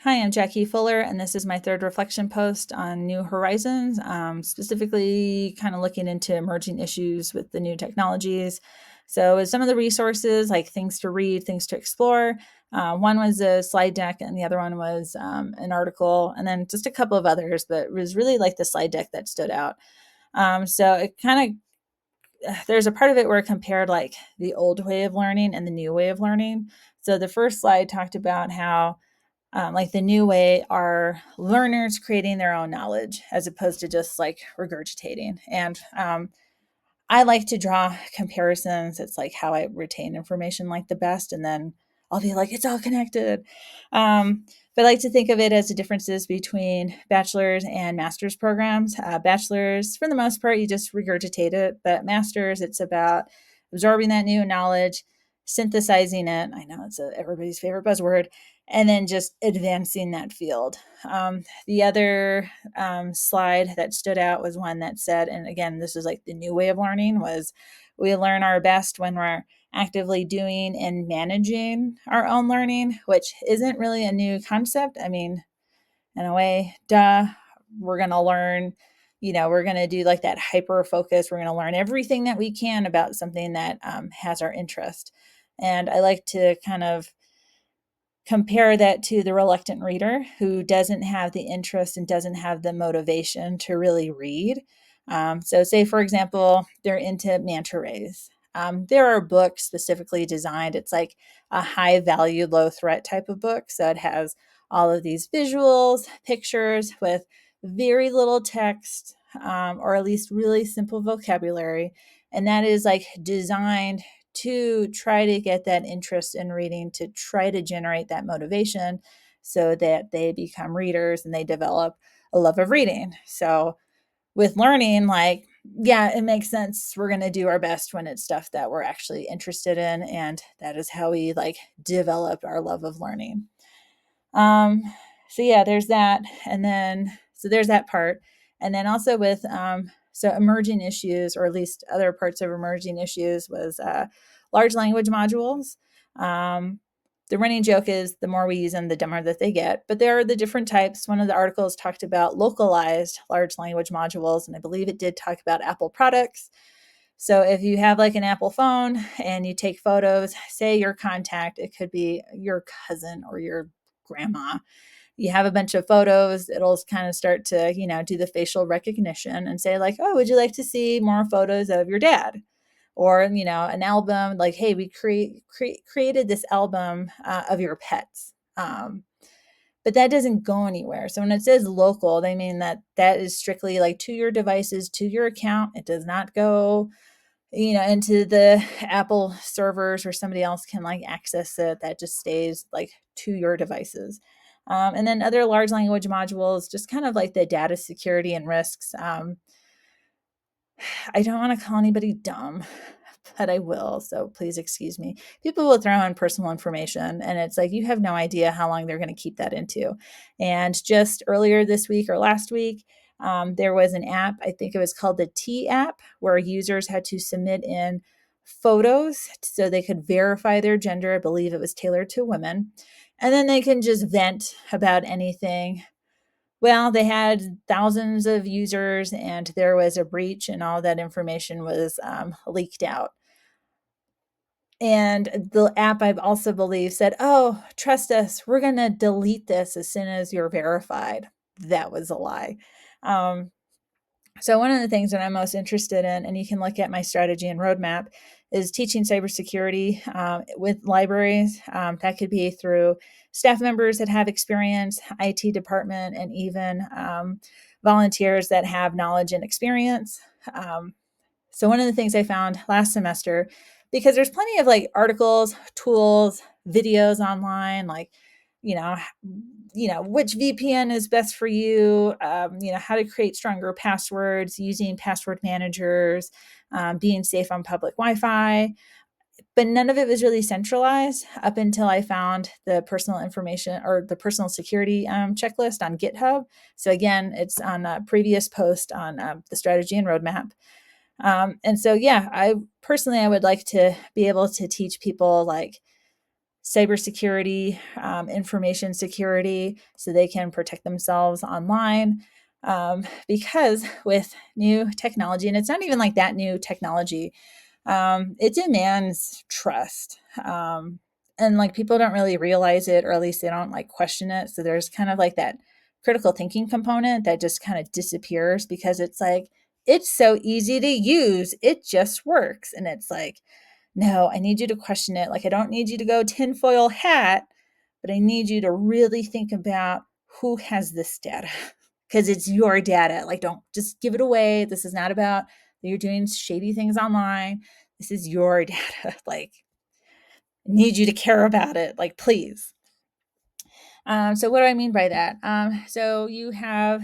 Hi, I'm Jackie Fuller, and this is my third reflection post on New Horizons, specifically kind of looking into emerging issues with the new technologies. So, with some of the resources, like things to read, things to explore, one was a slide deck, and the other one was an article, and then just a couple of others, but it was really like the slide deck that stood out. So, it kind of there's a part of it where it compared like the old way of learning and the new way of learning. So, the first slide talked about how like the new way are learners creating their own knowledge as opposed to just like regurgitating. And I like to draw comparisons. It's like how I retain information like the best. And then I'll be like, it's all connected. But I like to think of it as the differences between bachelor's and master's programs. Bachelor's, for the most part, you just regurgitate it. But master's, it's about absorbing that new knowledge, synthesizing it. I know it's everybody's favorite buzzword. And then just advancing that field. The other slide that stood out was one that said, and again, this is like the new way of learning, was we learn our best when we're actively doing and managing our own learning, which isn't really a new concept. I mean, in a way, duh, we're going to learn, we're going to do like that hyper focus. We're going to learn everything that we can about something that has our interest. And I like to kind of compare that to the reluctant reader who doesn't have the interest and doesn't have the motivation to really read. So, say, for example, they're into manta rays. There are books specifically designed, it's like a high value, low threat type of book. So, it has all of these visuals, pictures with very little text, or at least really simple vocabulary. And that is like designed to try to get that interest in reading, to try to generate that motivation so that they become readers and they develop a love of reading. So with learning, like, yeah, it makes sense. We're going to do our best when it's stuff that we're actually interested in. And that is how we like develop our love of learning. Um, so yeah, there's that. And then, so there's that part. And then also with, so emerging issues, or at least other parts of emerging issues, was large language modules. The running joke is the more we use them, the dumber that they get. But there are the different types. One of the articles talked about localized large language modules, and I believe it did talk about Apple products. So if you have like an Apple phone and you take photos, say your contact, it could be your cousin or your grandma. You have a bunch of photos, it'll kind of start to, do the facial recognition and say like, oh, would you like to see more photos of your dad? Or, an album like, hey, we created this album of your pets. But that doesn't go anywhere. So when it says local, they mean that that is strictly like to your devices, to your account. It does not go into the Apple servers where somebody else can like access it. That just stays like to your devices. And then other large language modules, just kind of like the data security and risks. I don't want to call anybody dumb, but I will. So please excuse me. People will throw in personal information, and it's like you have no idea how long they're going to keep that into. And just earlier this week or last week, there was an app, I think it was called the T app, where users had to submit in photos so they could verify their gender. I believe it was tailored to women. And then they can just vent about anything. Well, they had thousands of users and there was a breach, and all that information was leaked out. And the app, I also believe, said, oh, trust us, we're going to delete this as soon as you're verified. That was a lie. So one of the things that I'm most interested in, and you can look at my strategy and roadmap, is teaching cybersecurity with libraries. That could be through staff members that have experience, IT department, and even volunteers that have knowledge and experience. So one of the things I found last semester, because there's plenty of like articles, tools, videos online, like, you know, which VPN is best for you, how to create stronger passwords, using password managers, being safe on public Wi-Fi. But none of it was really centralized up until I found the personal information or the personal security checklist on GitHub. So again, it's on a previous post on the strategy and roadmap. And so, yeah, I would like to be able to teach people like cybersecurity, information security, so they can protect themselves online. Because with new technology, and it's not even like that new technology, it demands trust. And like people don't really realize it, or at least they don't like question it. So there's kind of like that critical thinking component that just kind of disappears because it's like, it's so easy to use, it just works. And it's like, no, I need you to question it. Like, I don't need you to go tinfoil hat, but I need you to really think about who has this data because it's your data. Like, don't just give it away. This is not about that you're doing shady things online. This is your data. Like, I need you to care about it. Like, please. So what do I mean by that? So you have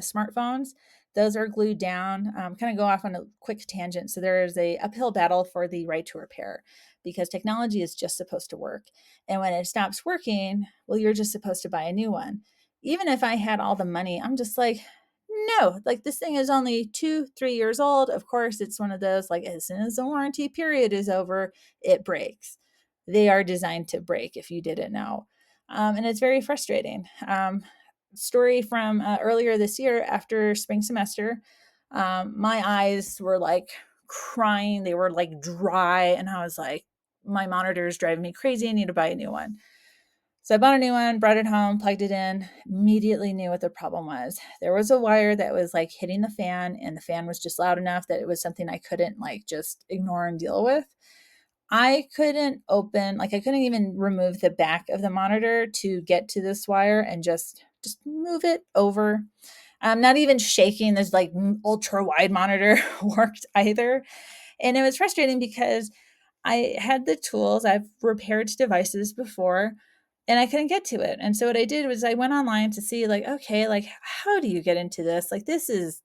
smartphones; those are glued down. Kind of go off on a quick tangent. So there is a uphill battle for the right to repair because technology is just supposed to work, and when it stops working, well, you're just supposed to buy a new one. Even if I had all the money, I'm just like, no, like this thing is only 2, 3 years old. Of course, it's one of those like as soon as the warranty period is over, it breaks. They are designed to break if you didn't know. And it's very frustrating. Story from earlier this year after spring semester, my eyes were like crying. They were like dry. And I was like, my monitor is driving me crazy. I need to buy a new one. So I bought a new one, brought it home, plugged it in, immediately knew what the problem was. There was a wire that was like hitting the fan, and the fan was just loud enough that it was something I couldn't like just ignore and deal with. I couldn't open, like I couldn't even remove the back of the monitor to get to this wire and just move it over. I'm not even shaking this like ultra wide monitor worked either. And it was frustrating because I had the tools, I've repaired devices before, and I couldn't get to it. And so what I did was I went online to see like, okay, like how do you get into this? Like this is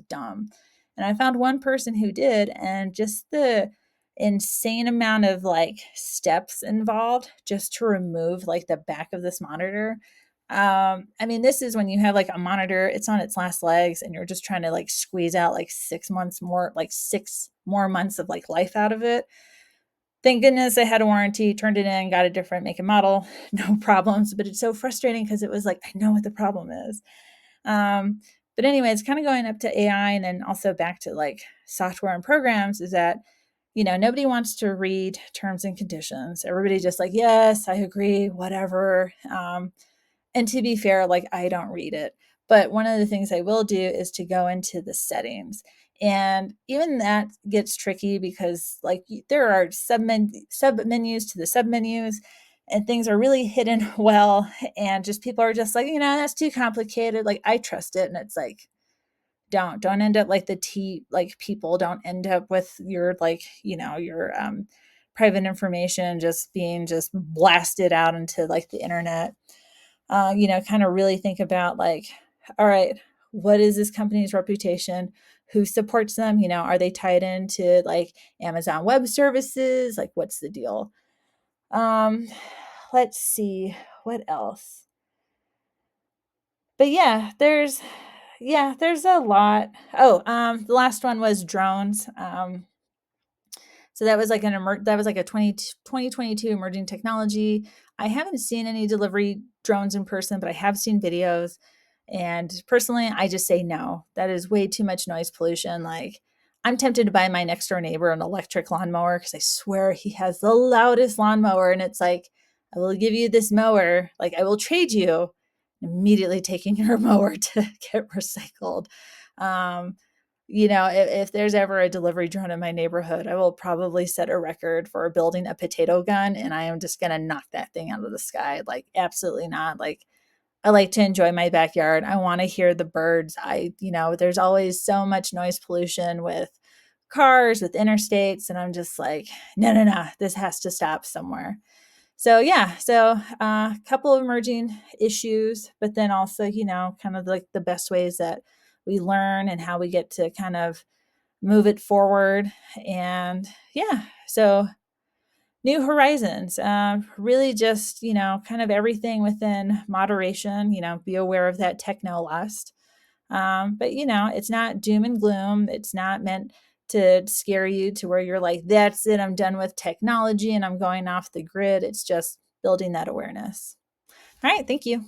dumb. And I found one person who did, and just the insane amount of like steps involved just to remove like the back of this monitor. I mean, this is when you have like a monitor, it's on its last legs, and you're just trying to like squeeze out like 6 months more, like 6 more months of like life out of it. Thank goodness I had a warranty, turned it in, got a different make and model, no problems. But it's so frustrating because it was like, I know what the problem is. Um, but anyway, it's kind of going up to AI and then also back to like software and programs is that, nobody wants to read terms and conditions. Everybody's just like, yes, I agree, whatever. And to be fair, like I don't read it. But one of the things I will do is to go into the settings. And even that gets tricky because like there are sub menus to the sub menus, and things are really hidden well, and just people are just like, that's too complicated. Like I trust it, and it's like don't end up like like people don't end up with your like, your private information just being just blasted out into like the internet. Kind of really think about like, all right, what is this company's reputation? Who supports them? Are they tied into like Amazon Web Services? Like, what's the deal? Um, let's see what else. But there's a lot. Oh, the last one was drones. So that was like that was like a 2022 emerging technology. I haven't seen any delivery drones in person, but I have seen videos. And personally, I just say no. That is way too much noise pollution. Like I'm tempted to buy my next door neighbor an electric lawnmower because I swear he has the loudest lawnmower. And it's like, I will give you this mower. Like I will trade you, immediately taking your mower to get recycled. Um, if there's ever a delivery drone in my neighborhood, I will probably set a record for building a potato gun, and I am just going to knock that thing out of the sky. Like, absolutely not. Like, I like to enjoy my backyard. I want to hear the birds. There's always so much noise pollution with cars, with interstates, and I'm just like, no, no, no, this has to stop somewhere. So yeah, a couple of emerging issues, but then also, kind of like the best ways that we learn and how we get to kind of move it forward. And yeah, so new horizons, really just, kind of everything within moderation, be aware of that techno lust. But it's not doom and gloom. It's not meant to scare you to where you're like, that's it, I'm done with technology and I'm going off the grid. It's just building that awareness. All right, thank you.